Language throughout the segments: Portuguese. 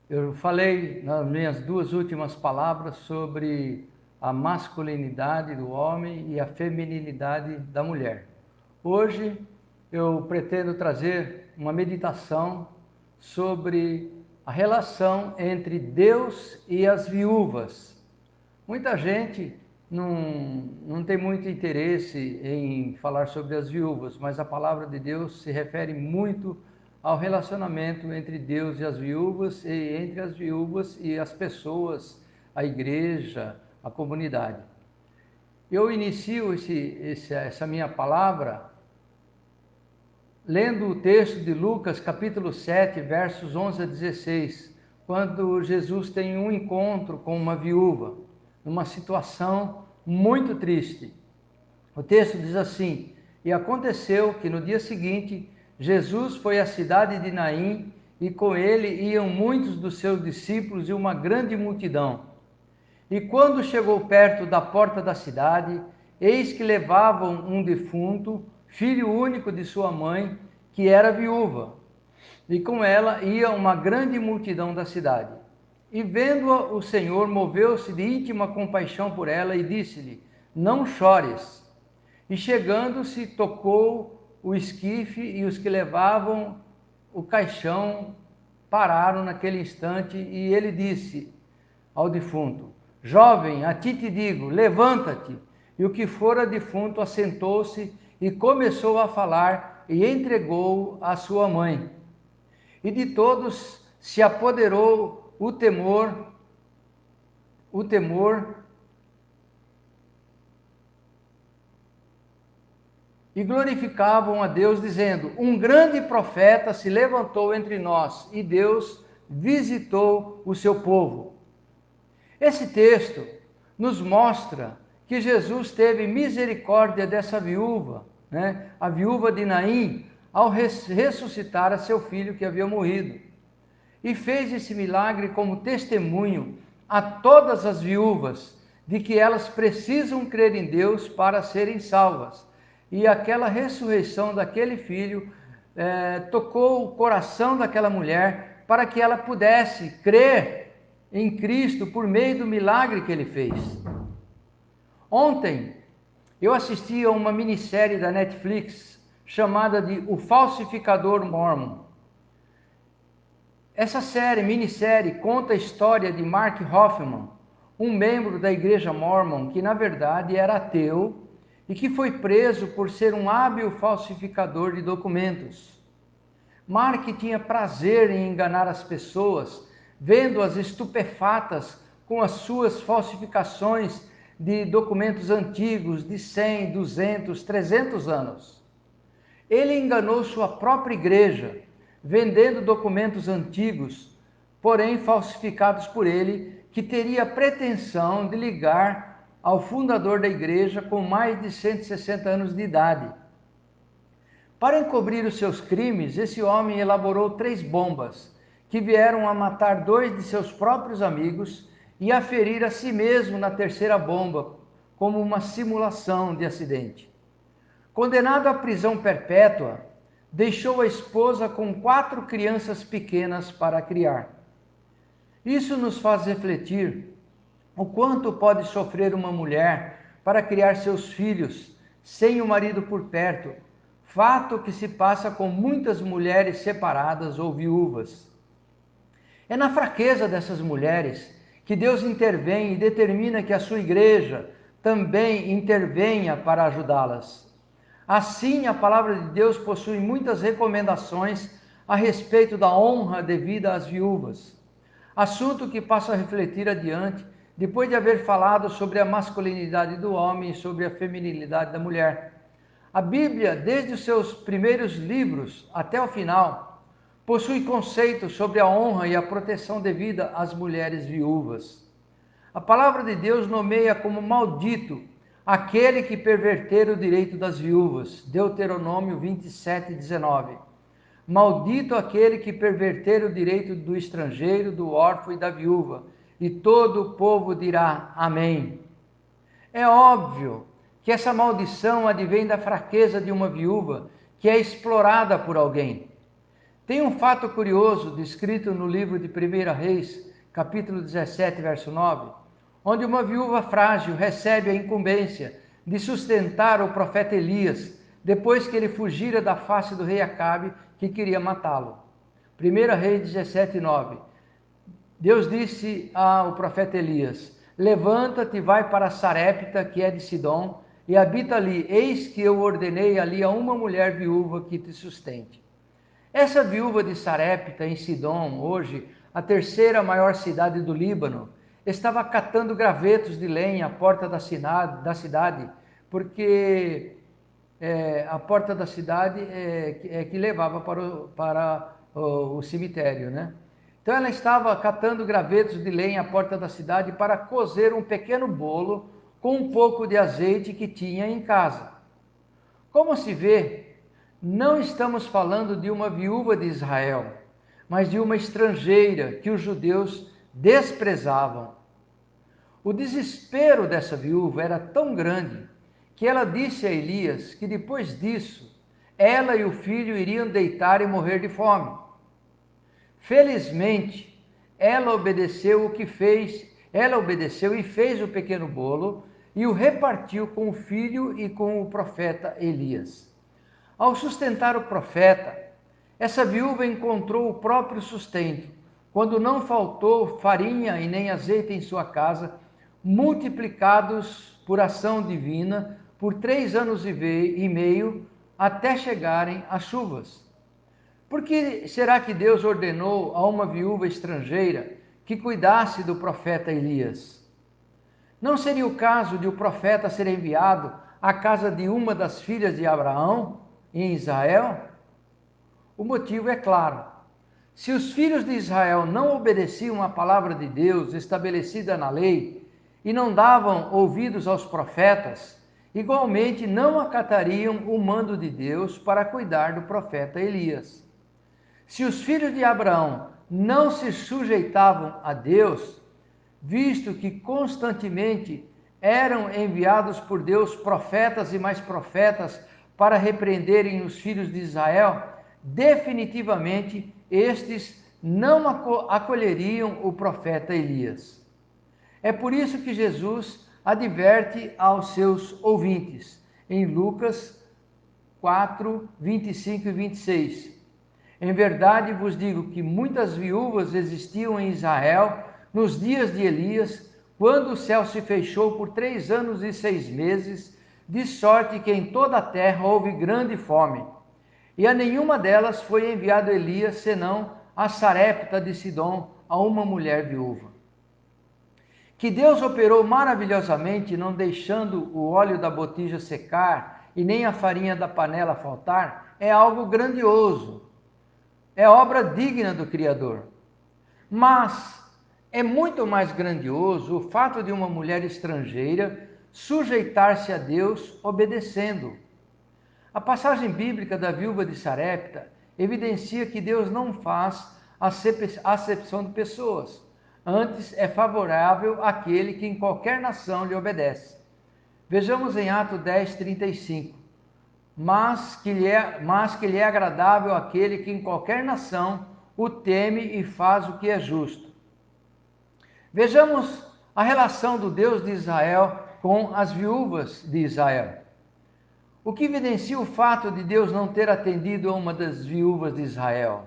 Eu falei nas minhas duas últimas palavras sobre a masculinidade do homem e a feminilidade da mulher. Hoje eu pretendo trazer uma meditação sobre a relação entre Deus e as viúvas. Muita gente não tem muito interesse em falar sobre as viúvas, mas a palavra de Deus se refere muito ao relacionamento entre Deus e as viúvas, e entre as viúvas e as pessoas, a igreja, a comunidade. Eu inicio essa minha palavra lendo o texto de Lucas, capítulo 7, versos 11 a 16, quando Jesus tem um encontro com uma viúva, numa situação muito triste. O texto diz assim: E aconteceu que no dia seguinte, Jesus foi à cidade de Naim, e com ele iam muitos dos seus discípulos e uma grande multidão. E quando chegou perto da porta da cidade, eis que levavam um defunto, filho único de sua mãe, que era viúva, e com ela ia uma grande multidão da cidade. E vendo-a, o Senhor moveu-se de íntima compaixão por ela e disse-lhe: Não chores. E chegando-se, tocou o esquife, e os que levavam o caixão pararam naquele instante, e ele disse ao defunto: Jovem, a ti te digo, levanta-te. E o que fora defunto assentou-se e começou a falar, e entregou a sua mãe. E de todos se apoderou o temor, e glorificavam a Deus, dizendo: Um grande profeta se levantou entre nós, e Deus visitou o seu povo. Esse texto nos mostra que Jesus teve misericórdia dessa viúva, a viúva de Naim, ao ressuscitar a seu filho que havia morrido. E fez esse milagre como testemunho a todas as viúvas de que elas precisam crer em Deus para serem salvas. E aquela ressurreição daquele filho tocou o coração daquela mulher para que ela pudesse crer em Cristo por meio do milagre que ele fez. Ontem eu assisti a uma minissérie da Netflix chamada de O Falsificador Mormon. Essa minissérie, conta a história de Mark Hoffman, um membro da igreja Mormon que na verdade era ateu e que foi preso por ser um hábil falsificador de documentos. Mark tinha prazer em enganar as pessoas, vendo-as estupefatas com as suas falsificações de documentos antigos de 100, 200, 300 anos. Ele enganou sua própria igreja, vendendo documentos antigos, porém falsificados por ele, que teria a pretensão de ligar ao fundador da igreja com mais de 160 anos de idade. Para encobrir os seus crimes, esse homem elaborou 3 bombas, que vieram a matar 2 de seus próprios amigos e a ferir a si mesmo na terceira bomba, como uma simulação de acidente. Condenado à prisão perpétua, deixou a esposa com 4 crianças pequenas para criar. Isso nos faz refletir o quanto pode sofrer uma mulher para criar seus filhos sem o marido por perto, fato que se passa com muitas mulheres separadas ou viúvas. É na fraqueza dessas mulheres que Deus intervém e determina que a sua igreja também intervenha para ajudá-las. Assim, a palavra de Deus possui muitas recomendações a respeito da honra devida às viúvas. Assunto que passo a refletir adiante, depois de haver falado sobre a masculinidade do homem e sobre a feminilidade da mulher. A Bíblia, desde os seus primeiros livros até o final, possui conceitos sobre a honra e a proteção devida às mulheres viúvas. A palavra de Deus nomeia como maldito aquele que perverter o direito das viúvas. Deuteronômio 27:19. Maldito aquele que perverter o direito do estrangeiro, do órfão e da viúva. E todo o povo dirá amém. É óbvio que essa maldição advém da fraqueza de uma viúva que é explorada por alguém. Tem um fato curioso descrito no livro de 1 Reis, capítulo 17, verso 9, onde uma viúva frágil recebe a incumbência de sustentar o profeta Elias, depois que ele fugira da face do rei Acabe, que queria matá-lo. 1 Reis 17, 9. Deus disse ao profeta Elias: levanta-te e vai para Sarepta, que é de Sidom, e habita ali, eis que eu ordenei ali a uma mulher viúva que te sustente. Essa viúva de Sarepta, em Sidom, hoje a terceira maior cidade do Líbano, estava catando gravetos de lenha à porta da cidade, porque a porta da cidade é que levava para o cemitério, né? Então ela estava catando gravetos de lenha à porta da cidade para cozer um pequeno bolo com um pouco de azeite que tinha em casa. Como se vê, não estamos falando de uma viúva de Israel, mas de uma estrangeira que os judeus desprezavam. O desespero dessa viúva era tão grande que ela disse a Elias que depois disso, ela e o filho iriam deitar e morrer de fome. Felizmente, ela obedeceu e fez o pequeno bolo e o repartiu com o filho e com o profeta Elias. Ao sustentar o profeta, essa viúva encontrou o próprio sustento, quando não faltou farinha e nem azeite em sua casa, multiplicados por ação divina por 3 anos e meio, até chegarem as chuvas. Por que será que Deus ordenou a uma viúva estrangeira que cuidasse do profeta Elias? Não seria o caso de o profeta ser enviado à casa de uma das filhas de Abraão, em Israel? O motivo é claro. Se os filhos de Israel não obedeciam à palavra de Deus estabelecida na lei e não davam ouvidos aos profetas, igualmente não acatariam o mando de Deus para cuidar do profeta Elias. Se os filhos de Abraão não se sujeitavam a Deus, visto que constantemente eram enviados por Deus profetas e mais profetas para repreenderem os filhos de Israel, definitivamente estes não acolheriam o profeta Elias. É por isso que Jesus adverte aos seus ouvintes, em Lucas 4, 25 e 26. Em verdade vos digo que muitas viúvas existiam em Israel nos dias de Elias, quando o céu se fechou por 3 anos e 6 meses, de sorte que em toda a terra houve grande fome. E a nenhuma delas foi enviado Elias, senão a Sarepta de Sidom, a uma mulher viúva. Que Deus operou maravilhosamente, não deixando o óleo da botija secar e nem a farinha da panela faltar, é algo grandioso. É obra digna do Criador. Mas é muito mais grandioso o fato de uma mulher estrangeira sujeitar-se a Deus obedecendo. A passagem bíblica da viúva de Sarepta evidencia que Deus não faz acepção de pessoas. Antes é favorável àquele que em qualquer nação lhe obedece. Vejamos em Atos 10, 35. Mas que lhe é agradável aquele que em qualquer nação o teme e faz o que é justo. Vejamos a relação do Deus de Israel com as viúvas de Israel. O que evidencia o fato de Deus não ter atendido a uma das viúvas de Israel?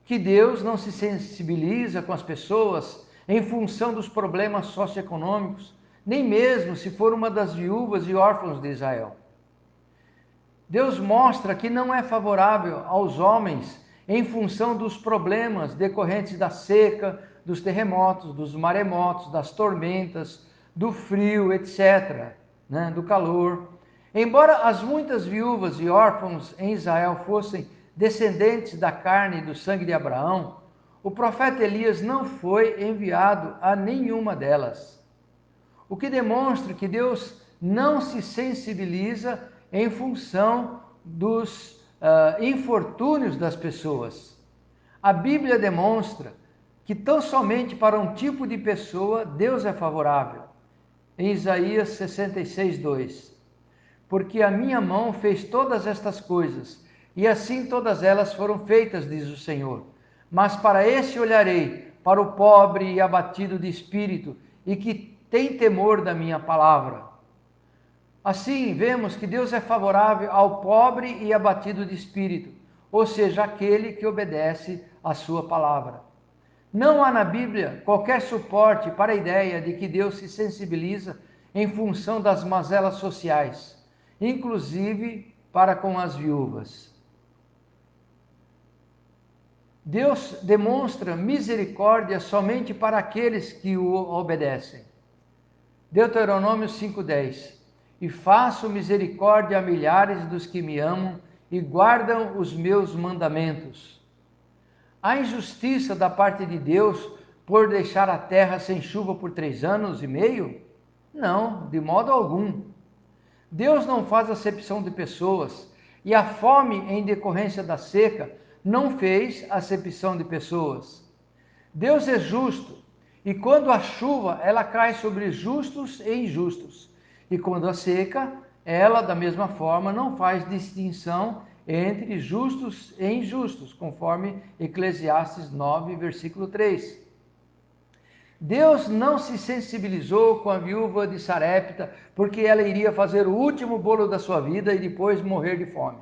Que Deus não se sensibiliza com as pessoas em função dos problemas socioeconômicos, nem mesmo se for uma das viúvas e órfãos de Israel. Deus mostra que não é favorável aos homens em função dos problemas decorrentes da seca, dos terremotos, dos maremotos, das tormentas, do frio, etc., do calor. Embora as muitas viúvas e órfãos em Israel fossem descendentes da carne e do sangue de Abraão, o profeta Elias não foi enviado a nenhuma delas. O que demonstra que Deus não se sensibiliza em função dos infortúnios das pessoas. A Bíblia demonstra que tão somente para um tipo de pessoa Deus é favorável. Em Isaías 66, 2. Porque a minha mão fez todas estas coisas, e assim todas elas foram feitas, diz o Senhor. Mas para esse olharei, para o pobre e abatido de espírito, e que tem temor da minha palavra. Assim, vemos que Deus é favorável ao pobre e abatido de espírito, ou seja, aquele que obedece à sua palavra. Não há na Bíblia qualquer suporte para a ideia de que Deus se sensibiliza em função das mazelas sociais, inclusive para com as viúvas. Deus demonstra misericórdia somente para aqueles que o obedecem. Deuteronômio 5:10. E faço misericórdia a milhares dos que me amam e guardam os meus mandamentos. Há injustiça da parte de Deus por deixar a terra sem chuva por 3 anos e meio? Não, de modo algum. Deus não faz acepção de pessoas, e a fome em decorrência da seca não fez acepção de pessoas. Deus é justo, e quando a chuva, ela cai sobre justos e injustos. E quando a seca, ela, da mesma forma, não faz distinção entre justos e injustos, conforme Eclesiastes 9, versículo 3. Deus não se sensibilizou com a viúva de Sarepta, porque ela iria fazer o último bolo da sua vida e depois morrer de fome.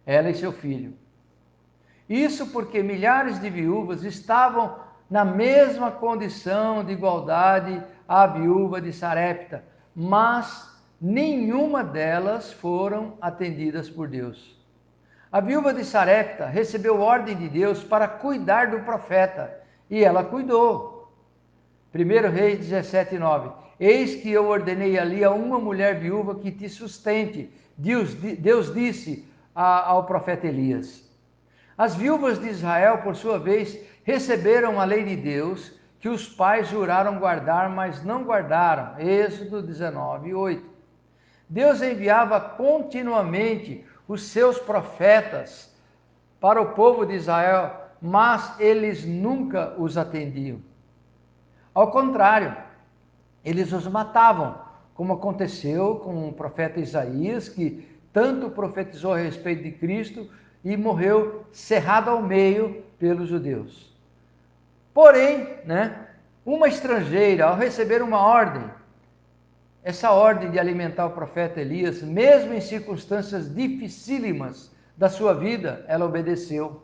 Ela e seu filho. Isso porque milhares de viúvas estavam na mesma condição de igualdade à viúva de Sarepta, mas nenhuma delas foram atendidas por Deus. A viúva de Sarepta recebeu ordem de Deus para cuidar do profeta, e ela cuidou. 1 Reis 17:9. Eis que eu ordenei ali a uma mulher viúva que te sustente. Deus disse ao profeta Elias. As viúvas de Israel, por sua vez, receberam a lei de Deus, que os pais juraram guardar, mas não guardaram. Êxodo 19:8. Deus enviava continuamente os seus profetas para o povo de Israel, mas eles nunca os atendiam. Ao contrário, eles os matavam, como aconteceu com o profeta Isaías, que tanto profetizou a respeito de Cristo e morreu cerrado ao meio pelos judeus. Porém, uma estrangeira, ao receber uma ordem, essa ordem de alimentar o profeta Elias, mesmo em circunstâncias dificílimas da sua vida, ela obedeceu.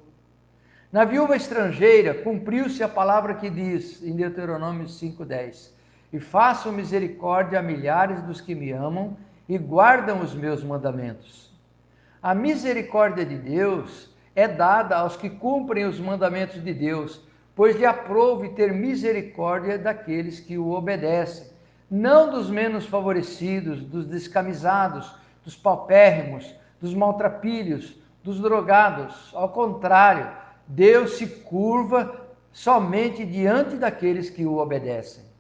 Na viúva estrangeira, cumpriu-se a palavra que diz em Deuteronômio 5:10: E faço misericórdia a milhares dos que me amam e guardam os meus mandamentos. A misericórdia de Deus é dada aos que cumprem os mandamentos de Deus, pois lhe aprouve ter misericórdia daqueles que o obedecem, não dos menos favorecidos, dos descamisados, dos paupérrimos, dos maltrapilhos, dos drogados. Ao contrário, Deus se curva somente diante daqueles que o obedecem.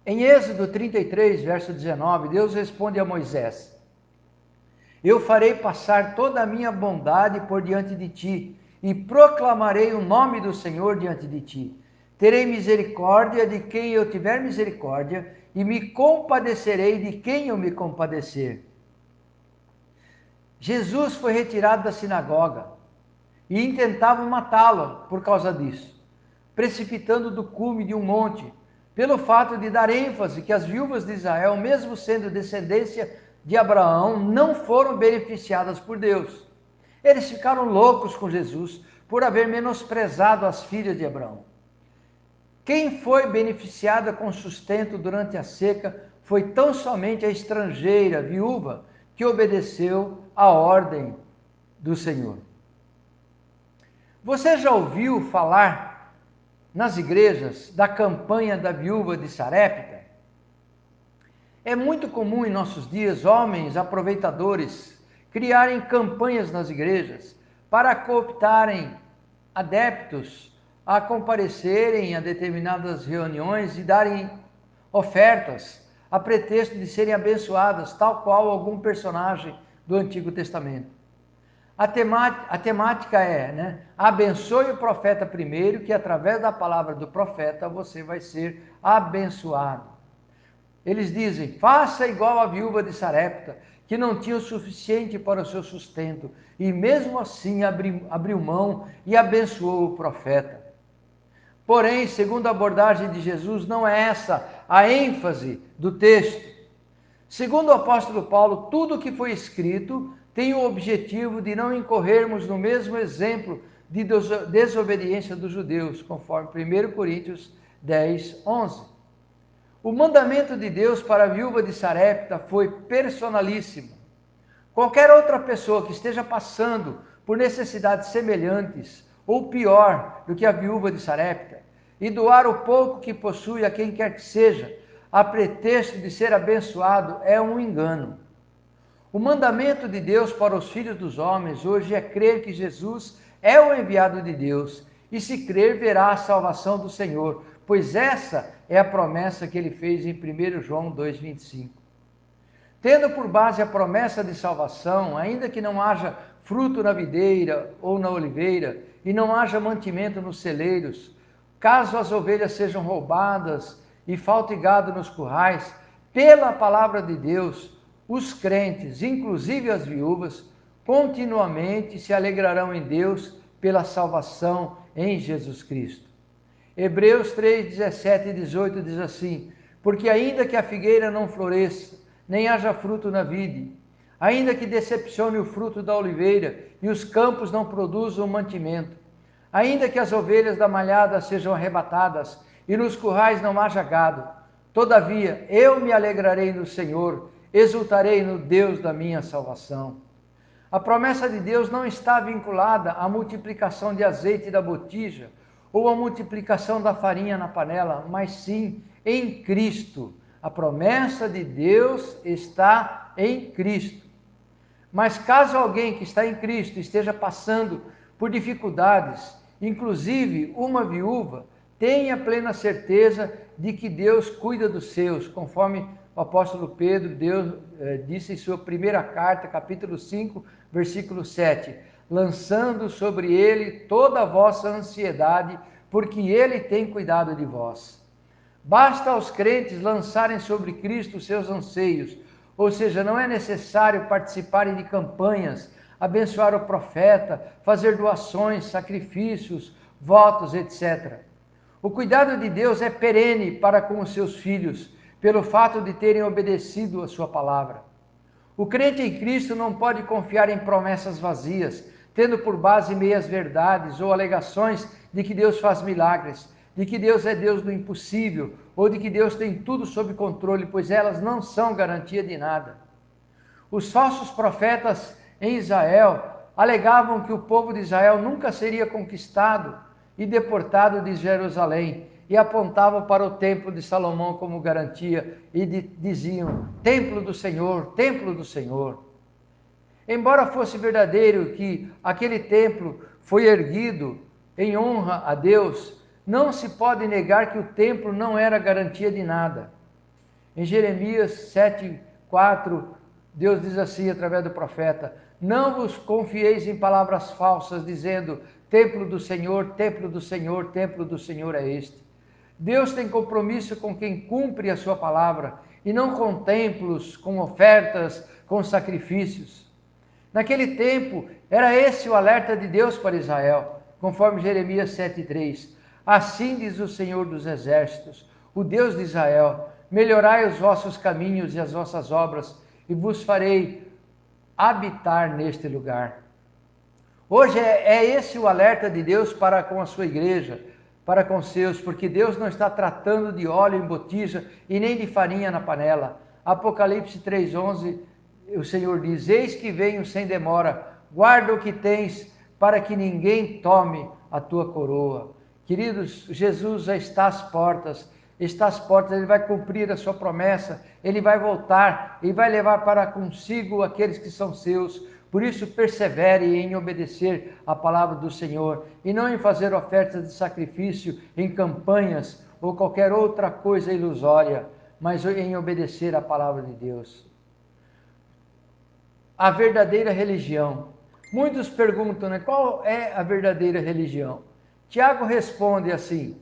Em Êxodo 33, verso 19, Deus responde a Moisés: Eu farei passar toda a minha bondade por diante de ti, e proclamarei o nome do Senhor diante de ti. Terei misericórdia de quem eu tiver misericórdia, e me compadecerei de quem eu me compadecer. Jesus foi retirado da sinagoga e intentavam matá-lo por causa disso, precipitando do cume de um monte, pelo fato de dar ênfase que as viúvas de Israel, mesmo sendo descendência de Abraão, não foram beneficiadas por Deus. Eles ficaram loucos com Jesus por haver menosprezado as filhas de Abraão. Quem foi beneficiada com sustento durante a seca foi tão somente a estrangeira, viúva, que obedeceu à ordem do Senhor. Você já ouviu falar nas igrejas da campanha da viúva de Sarepta? É muito comum em nossos dias homens aproveitadores criarem campanhas nas igrejas para cooptarem adeptos a comparecerem a determinadas reuniões e darem ofertas a pretexto de serem abençoadas, tal qual algum personagem do Antigo Testamento. A temática é, abençoe o profeta primeiro, que através da palavra do profeta você vai ser abençoado. Eles dizem, faça igual a viúva de Sarepta, que não tinha o suficiente para o seu sustento, e mesmo assim abriu mão e abençoou o profeta. Porém, segundo a abordagem de Jesus, não é essa a ênfase do texto. Segundo o apóstolo Paulo, tudo o que foi escrito tem o objetivo de não incorrermos no mesmo exemplo de desobediência dos judeus, conforme 1 Coríntios 10, 11. O mandamento de Deus para a viúva de Sarepta foi personalíssimo. Qualquer outra pessoa que esteja passando por necessidades semelhantes ou pior do que a viúva de Sarepta e doar o pouco que possui a quem quer que seja, a pretexto de ser abençoado, é um engano. O mandamento de Deus para os filhos dos homens hoje é crer que Jesus é o enviado de Deus, e se crer verá a salvação do Senhor, pois essa é a promessa que ele fez em 1 João 2,25. Tendo por base a promessa de salvação, ainda que não haja fruto na videira ou na oliveira, e não haja mantimento nos celeiros, caso as ovelhas sejam roubadas e falte gado nos currais, pela palavra de Deus, os crentes, inclusive as viúvas, continuamente se alegrarão em Deus pela salvação em Jesus Cristo. Hebreus 3, 17 e 18 diz assim: porque ainda que a figueira não floresça, nem haja fruto na vide, ainda que decepcione o fruto da oliveira e os campos não produzam mantimento, ainda que as ovelhas da malhada sejam arrebatadas e nos currais não haja gado, todavia eu me alegrarei no Senhor, exultarei no Deus da minha salvação. A promessa de Deus não está vinculada à multiplicação de azeite da botija ou à multiplicação da farinha na panela, mas sim em Cristo. A promessa de Deus está em Cristo. Mas caso alguém que está em Cristo esteja passando por dificuldades, inclusive uma viúva, tenha plena certeza de que Deus cuida dos seus, conforme o apóstolo Pedro disse em sua primeira carta, capítulo 5, versículo 7, lançando sobre ele toda a vossa ansiedade, porque ele tem cuidado de vós. Basta aos crentes lançarem sobre Cristo os seus anseios, ou seja, não é necessário participarem de campanhas, abençoar o profeta, fazer doações, sacrifícios, votos, etc. O cuidado de Deus é perene para com os seus filhos, pelo fato de terem obedecido a sua palavra. O crente em Cristo não pode confiar em promessas vazias, tendo por base meias verdades ou alegações de que Deus faz milagres, de que Deus é Deus do impossível, ou de que Deus tem tudo sob controle, pois elas não são garantia de nada. Os falsos profetas em Israel alegavam que o povo de Israel nunca seria conquistado e deportado de Jerusalém, e apontavam para o templo de Salomão como garantia, e diziam: templo do Senhor, templo do Senhor. Embora fosse verdadeiro que aquele templo foi erguido em honra a Deus, não se pode negar que o templo não era garantia de nada. Em Jeremias 7:4, Deus diz assim através do profeta: não vos confieis em palavras falsas, dizendo: templo do Senhor, templo do Senhor, templo do Senhor é este. Deus tem compromisso com quem cumpre a sua palavra, e não com templos, com ofertas, com sacrifícios. Naquele tempo, era esse o alerta de Deus para Israel, conforme Jeremias 7:3. Assim diz o Senhor dos Exércitos, o Deus de Israel: melhorai os vossos caminhos e as vossas obras, e vos farei habitar neste lugar. Hoje é esse o alerta de Deus para com a sua igreja, para com seus, porque Deus não está tratando de óleo em botija e nem de farinha na panela. Apocalipse 3:11, o Senhor diz: eis que venho sem demora, guarda o que tens, para que ninguém tome a tua coroa. Queridos, Jesus já está às portas, ele vai cumprir a sua promessa, ele vai voltar e vai levar para consigo aqueles que são seus. Por isso, persevere em obedecer a palavra do Senhor e não em fazer ofertas de sacrifício, em campanhas ou qualquer outra coisa ilusória, mas em obedecer a palavra de Deus. A verdadeira religião. Muitos perguntam, né, qual é a verdadeira religião? Tiago responde assim,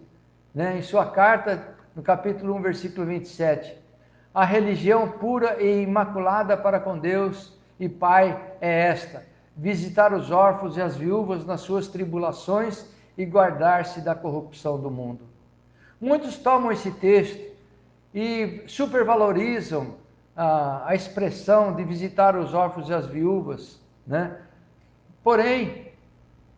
em sua carta, no capítulo 1, versículo 27. A religião pura e imaculada para com Deus e Pai é esta: visitar os órfãos e as viúvas nas suas tribulações e guardar-se da corrupção do mundo. Muitos tomam esse texto e supervalorizam a expressão de visitar os órfãos e as viúvas, né? Porém,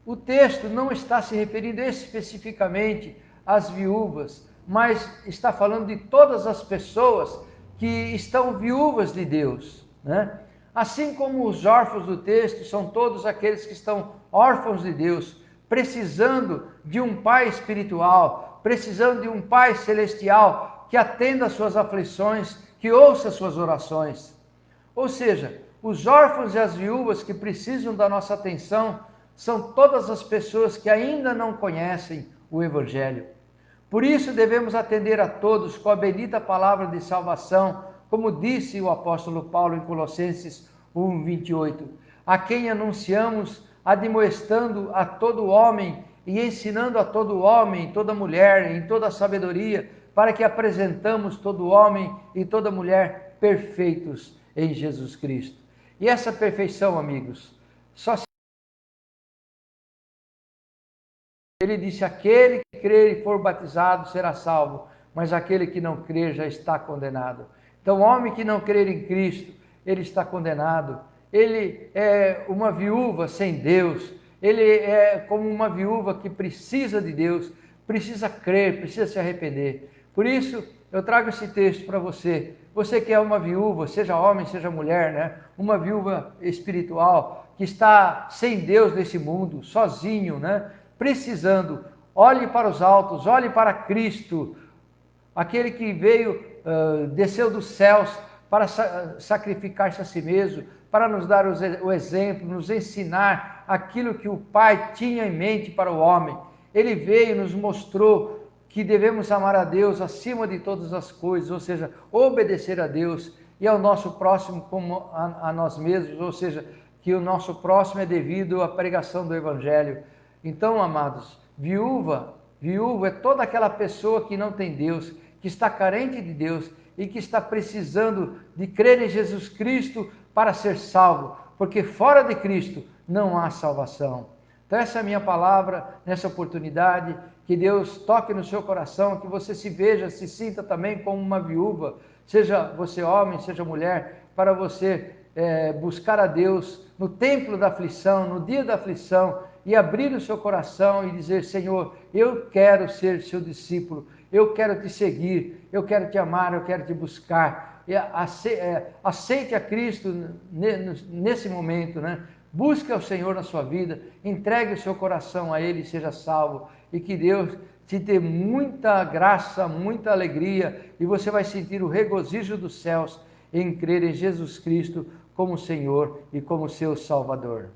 o texto não está se referindo especificamente às viúvas, mas está falando de todas as pessoas que estão viúvas de Deus, né? Assim como os órfãos do texto são todos aqueles que estão órfãos de Deus, precisando de um pai espiritual, precisando de um pai celestial que atenda às suas aflições, que ouça as suas orações. Ou seja, os órfãos e as viúvas que precisam da nossa atenção são todas as pessoas que ainda não conhecem o Evangelho. Por isso devemos atender a todos com a bendita palavra de salvação, como disse o apóstolo Paulo em Colossenses 1:28, a quem anunciamos, admoestando a todo homem e ensinando a todo homem, toda mulher, em toda sabedoria, para que apresentamos todo homem e toda mulher perfeitos em Jesus Cristo. E essa perfeição, amigos, só se... Ele disse: aquele que crer e for batizado será salvo, mas aquele que não crer já está condenado. Então, o homem que não crer em Cristo, ele está condenado. Ele é uma viúva sem Deus. Ele é como uma viúva que precisa de Deus, precisa crer, precisa se arrepender. Por isso, eu trago esse texto para você. Você que é uma viúva, seja homem, seja mulher, né? Uma viúva espiritual que está sem Deus nesse mundo, sozinho, né? Precisando, olhe para os altos, olhe para Cristo, aquele que veio, desceu dos céus para sacrificar-se a si mesmo, para nos dar o exemplo, nos ensinar aquilo que o Pai tinha em mente para o homem. Ele veio e nos mostrou que devemos amar a Deus acima de todas as coisas, ou seja, obedecer a Deus e ao nosso próximo como a nós mesmos, ou seja, que o nosso próximo é devido à pregação do Evangelho. Então, amados, viúva é toda aquela pessoa que não tem Deus, que está carente de Deus e que está precisando de crer em Jesus Cristo para ser salvo, porque fora de Cristo não há salvação. Então essa é a minha palavra nessa oportunidade, que Deus toque no seu coração, que você se veja, se sinta também como uma viúva, seja você homem, seja mulher, para você buscar a Deus no templo da aflição, no dia da aflição, e abrir o seu coração e dizer: Senhor, eu quero ser seu discípulo, eu quero te seguir, eu quero te amar, eu quero te buscar. E aceite a Cristo nesse momento, né? Busque ao Senhor na sua vida, entregue o seu coração a Ele e seja salvo. E que Deus te dê muita graça, muita alegria, e você vai sentir o regozijo dos céus em crer em Jesus Cristo como Senhor e como seu Salvador.